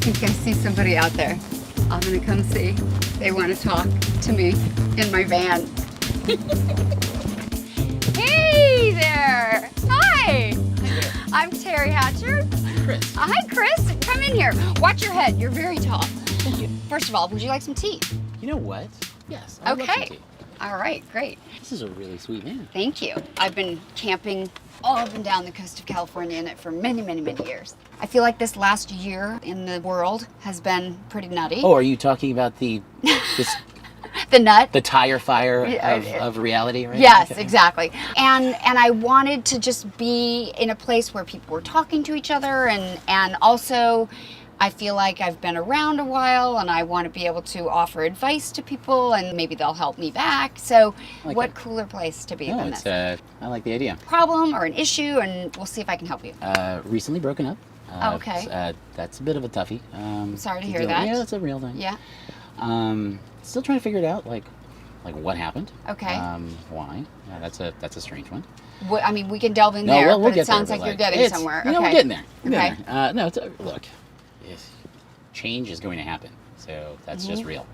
think I see somebody out there. I'm gonna come see. They want to talk to me in my van. Hey there! Hi! I'm Terry Hatcher. Chris. Hi, Chris. Come in here. Watch your head. You're very tall. Thank you. First of all, would you like some tea? You know what? Yes. I would love some Okay. tea. All right, great. This is a really sweet man. Thank you. I've been camping all up and down the coast of California in it for many, many, many years. I feel like this last year in the world has been pretty nutty. Oh, are you talking about the The nut. the tire fire Yeah, of reality, right? Yes, Okay. exactly. And I wanted to just be in a place where people were talking to each other, and also I feel like I've been around a while and I want to be able to offer advice to people and maybe they'll help me back. So Like what it. cooler place to be No, than it's this? I like the idea. Problem or an issue, and we'll see if I can help you. Recently broken up. Okay. That's a bit of a toughie. Sorry to hear deal- that. Yeah, that's a real thing. Yeah. Still trying to figure it out, like what happened. Okay. Why? Yeah, that's a strange one. I mean, we can delve in No, there, we'll but get it sounds there, like but, you're getting it's- somewhere. You know, Okay. we're getting there. We're Okay. getting there. No, look, change is going to happen, so that's just real.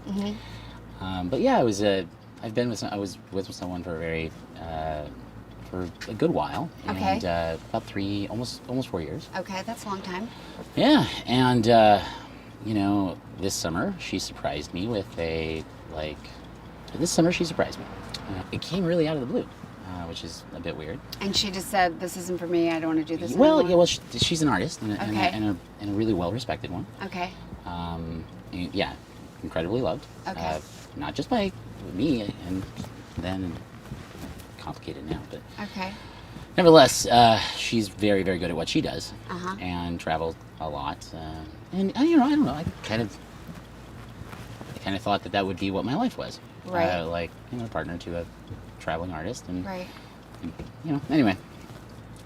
But yeah, I was with someone for for a good while, Okay. and about almost 4 years. Okay, that's a long time. Yeah, and this summer she surprised me with This summer she surprised me. It came really out of the blue, which is a bit weird. And she just said, "This isn't for me. I don't want to do this Well, anymore." yeah, well, she's an artist and Okay. a really well-respected one. Okay. Yeah, incredibly loved. Okay. Not just by me, and then complicated now, but Okay. nevertheless, she's very, very good at what she does, Uh-huh. and travels a lot. And I don't know. I kind of thought that would be what my life was. Right. A partner to a traveling artist, and Right. Anyway,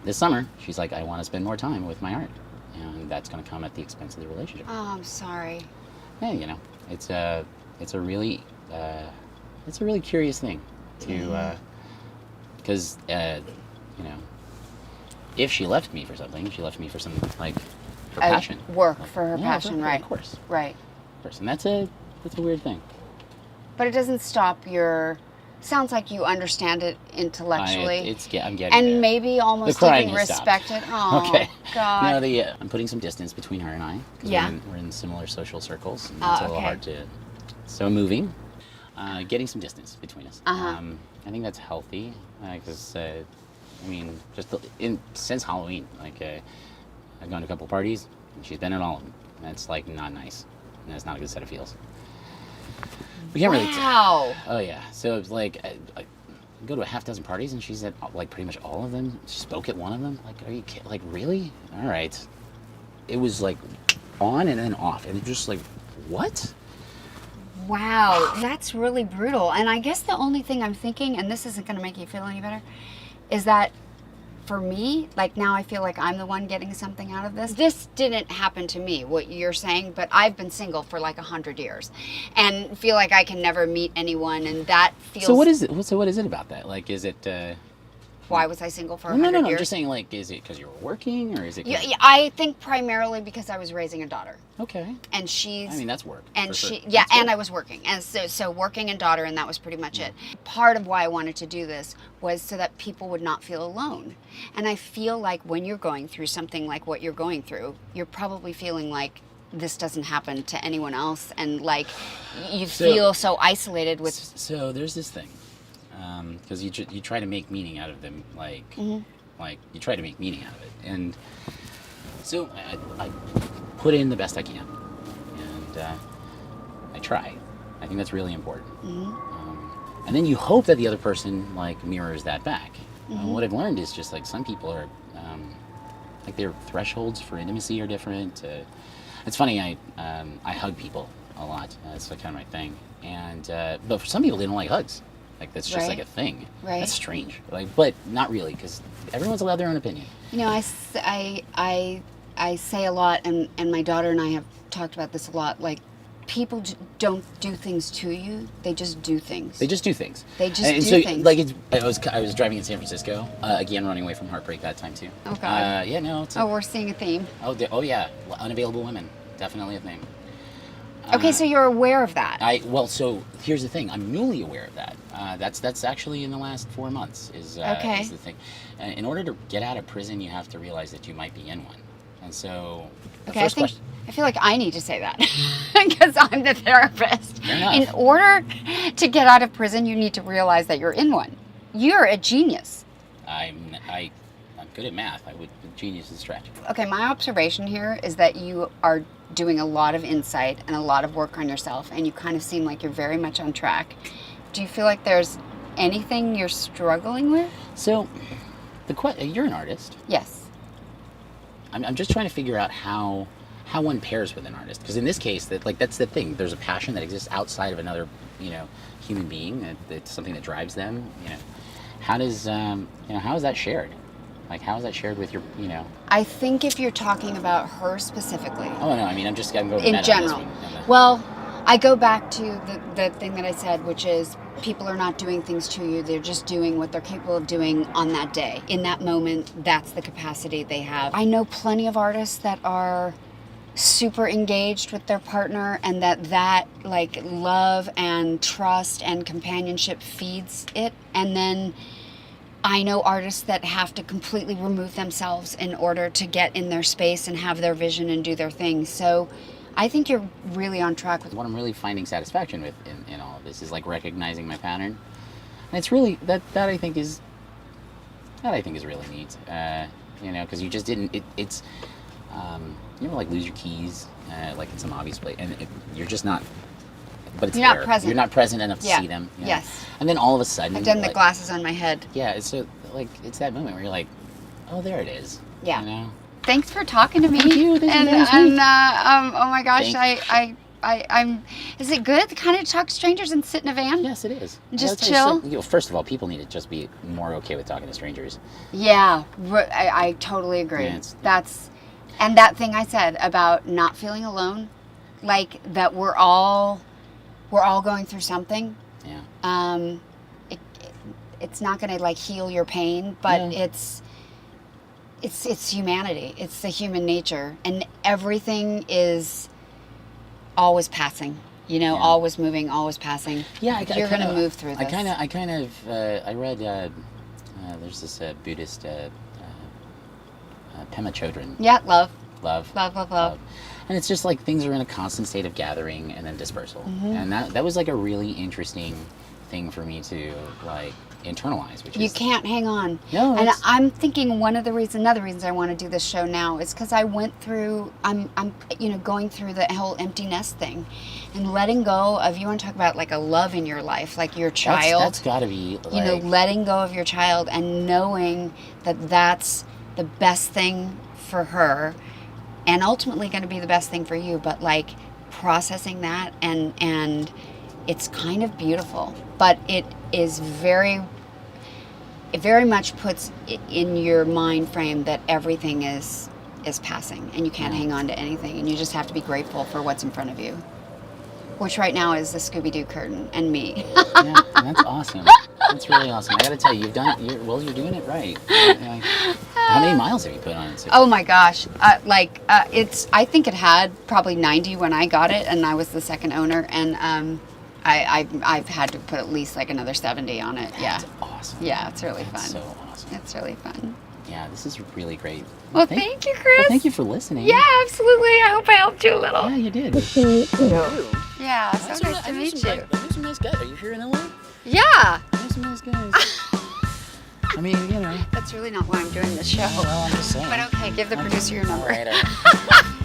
this summer she's like, I want to spend more time with my art, and that's going to come at the expense of the relationship. Oh, I'm sorry. Yeah, it's a really curious thing to because if she left me for something, she left me for some her passion. Work for her Yeah, passion, right? Of course, Right. and that's a weird thing. But it doesn't stop your. Sounds like you understand it intellectually. I'm getting and there. maybe almost The crying even has stopped. respect it. Oh, Okay. God. No, I'm putting some distance between her and I. 'Cause Yeah. we're in similar social circles, and it's a little okay. hard to. So moving, getting some distance between us. Uh-huh. I think that's healthy because since Halloween, I've gone to a couple parties, and she's been at all of them. And that's not nice, and that's not a good set of feels. We can't really. Wow. Oh yeah. So it's I go to a half dozen parties and she's at pretty much all of them. She spoke at one of them. Are you kidding? Really? All right. It was on and then off, and just what? Wow, that's really brutal. And I guess the only thing I'm thinking, and this isn't going to make you feel any better, is that for me, now I feel like I'm the one getting something out of this. This didn't happen to me, what you're saying, but I've been single for 100 years and feel like I can never meet anyone, and that feels... So what is it? So what is it about that? Is it? Why was I single for No, 100 no. I'm years? just saying, is it because you were working, or is it? 'Cause- Yeah, I think primarily because I was raising a daughter, Okay. and she's... I mean, that's work. And for she, sure. yeah, That's and work. I was working, and so working and daughter, and that was pretty much it. Part of why I wanted to do this was so that people would not feel alone. And I feel like when you're going through something like what you're going through, you're probably feeling like this doesn't happen to anyone else, and you feel so isolated with. So there's this thing, because you try to make meaning out of them, you try to make meaning out of it, and so I put in the best I can, and I try. I think that's really important. And then you hope that the other person mirrors that back. What I've learned is just some people are their thresholds for intimacy are different. It's funny, I hug people a lot. That's kind of my thing. And but for some people, they don't like hugs. That's just Right. a thing. Right. That's strange. But not really, because everyone's allowed their own opinion. I say a lot, and my daughter and I have talked about this a lot. People don't do things to you; they just do things. They just do things. They just and do so, things. I was driving in San Francisco again, running away from heartbreak that time too. Oh, God. Yeah, no. Oh, we're seeing a theme. Oh yeah, unavailable women. definitely a thing. Okay, so you're aware of that. So here's the thing. I'm newly aware of that. That's actually in the last 4 months is Okay. the thing. In order to get out of prison, you have to realize that you might be in one. And so the Okay, first question. I feel like I need to say that because I'm the therapist. Fair enough. In order to get out of prison, you need to realize that you're in one. You're a genius. I'm good at math. Genius is stretch. Okay, my observation here is that you are doing a lot of insight and a lot of work on yourself, and you kind of seem like you're very much on track. Do you feel like there's anything you're struggling with? So, you're an artist. Yes. I'm just trying to figure out how one pairs with an artist, because in this case, that's the thing. There's a passion that exists outside of another, human being. It's something that drives them. How does how is that shared? Like, how is that shared with your, I think if you're talking about her specifically. Oh, no, I mean, I'm going In meta general. on this one. Well, I go back to the thing that I said, which is people are not doing things to you. They're just doing what they're capable of doing on that day. In that moment, that's the capacity they have. I know plenty of artists that are super engaged with their partner, and that like love and trust and companionship feeds it. And then I know artists that have to completely remove themselves in order to get in their space and have their vision and do their thing. So I think you're really on track with What I'm really finding satisfaction with in all of this is like recognizing my pattern. And it's really, that I think is really neat. Because you just didn't, it's, you ever like lose your keys, like in some obvious place, and you're just not, but it's You're not there. present. You're not present enough to Yeah. see them. Yes. And then all of a sudden, I've done the like, glasses on my head. Yeah, it's that moment where you're like, oh, there it is. Yeah. Thanks for talking to me. Thank you. This is very sweet. Oh my gosh, I'm. Is it good to kind of talk to strangers and sit in a van? Yes, it is. Just I gotta tell chill? you, first of all, people need to just be more okay with talking to strangers. Yeah, I totally agree. Yeah, And that thing I said about not feeling alone, like that we're all going through something. Yeah. It's not going to like heal your pain, but Yeah. it's humanity. It's the human nature, and everything is always passing. Yeah. Always moving, always passing. Yeah, You're going to move through this. I read, there's this Buddhist, Pema Chodron. Yeah, love. Love. And it's just like things are in a constant state of gathering and then dispersal. Mm-hmm. And that was like a really interesting thing for me to like internalize, which You is can't hang on. No, And that's- I'm thinking another reason I want to do this show now is because I went through, I'm going through the whole empty nest thing and letting go of, you want to talk about like a love in your life, like your child. That's gotta be like, Letting go of your child and knowing that that's the best thing for her and ultimately going to be the best thing for you, but like processing that and it's kind of beautiful, but it very much puts it in your mind frame that everything is passing and you can't hang on to anything, and you just have to be grateful for what's in front of you, which right now is the Scooby-Doo curtain and me. Yeah, and that's awesome. That's really awesome. I gotta tell you, you're doing it right. Like, how many miles have you put on it? Oh my gosh. I think it had probably 90 when I got it, and I was the second owner, and I've had to put at least like another 70 on it. Yeah. That's awesome. Yeah, it's really That's fun. so awesome. It's really fun. Yeah, this is really great. Well, thank you, Chris. Well, thank you for listening. Yeah, absolutely. I hope I helped you a little. Yeah, you did. Yeah, so nice to meet you. I know some nice guys. Are you here in LA? Yeah. I know some nice guys. I mean, That's really not why I'm doing this show. well, I'm just saying. But okay, give the producer your number. All right.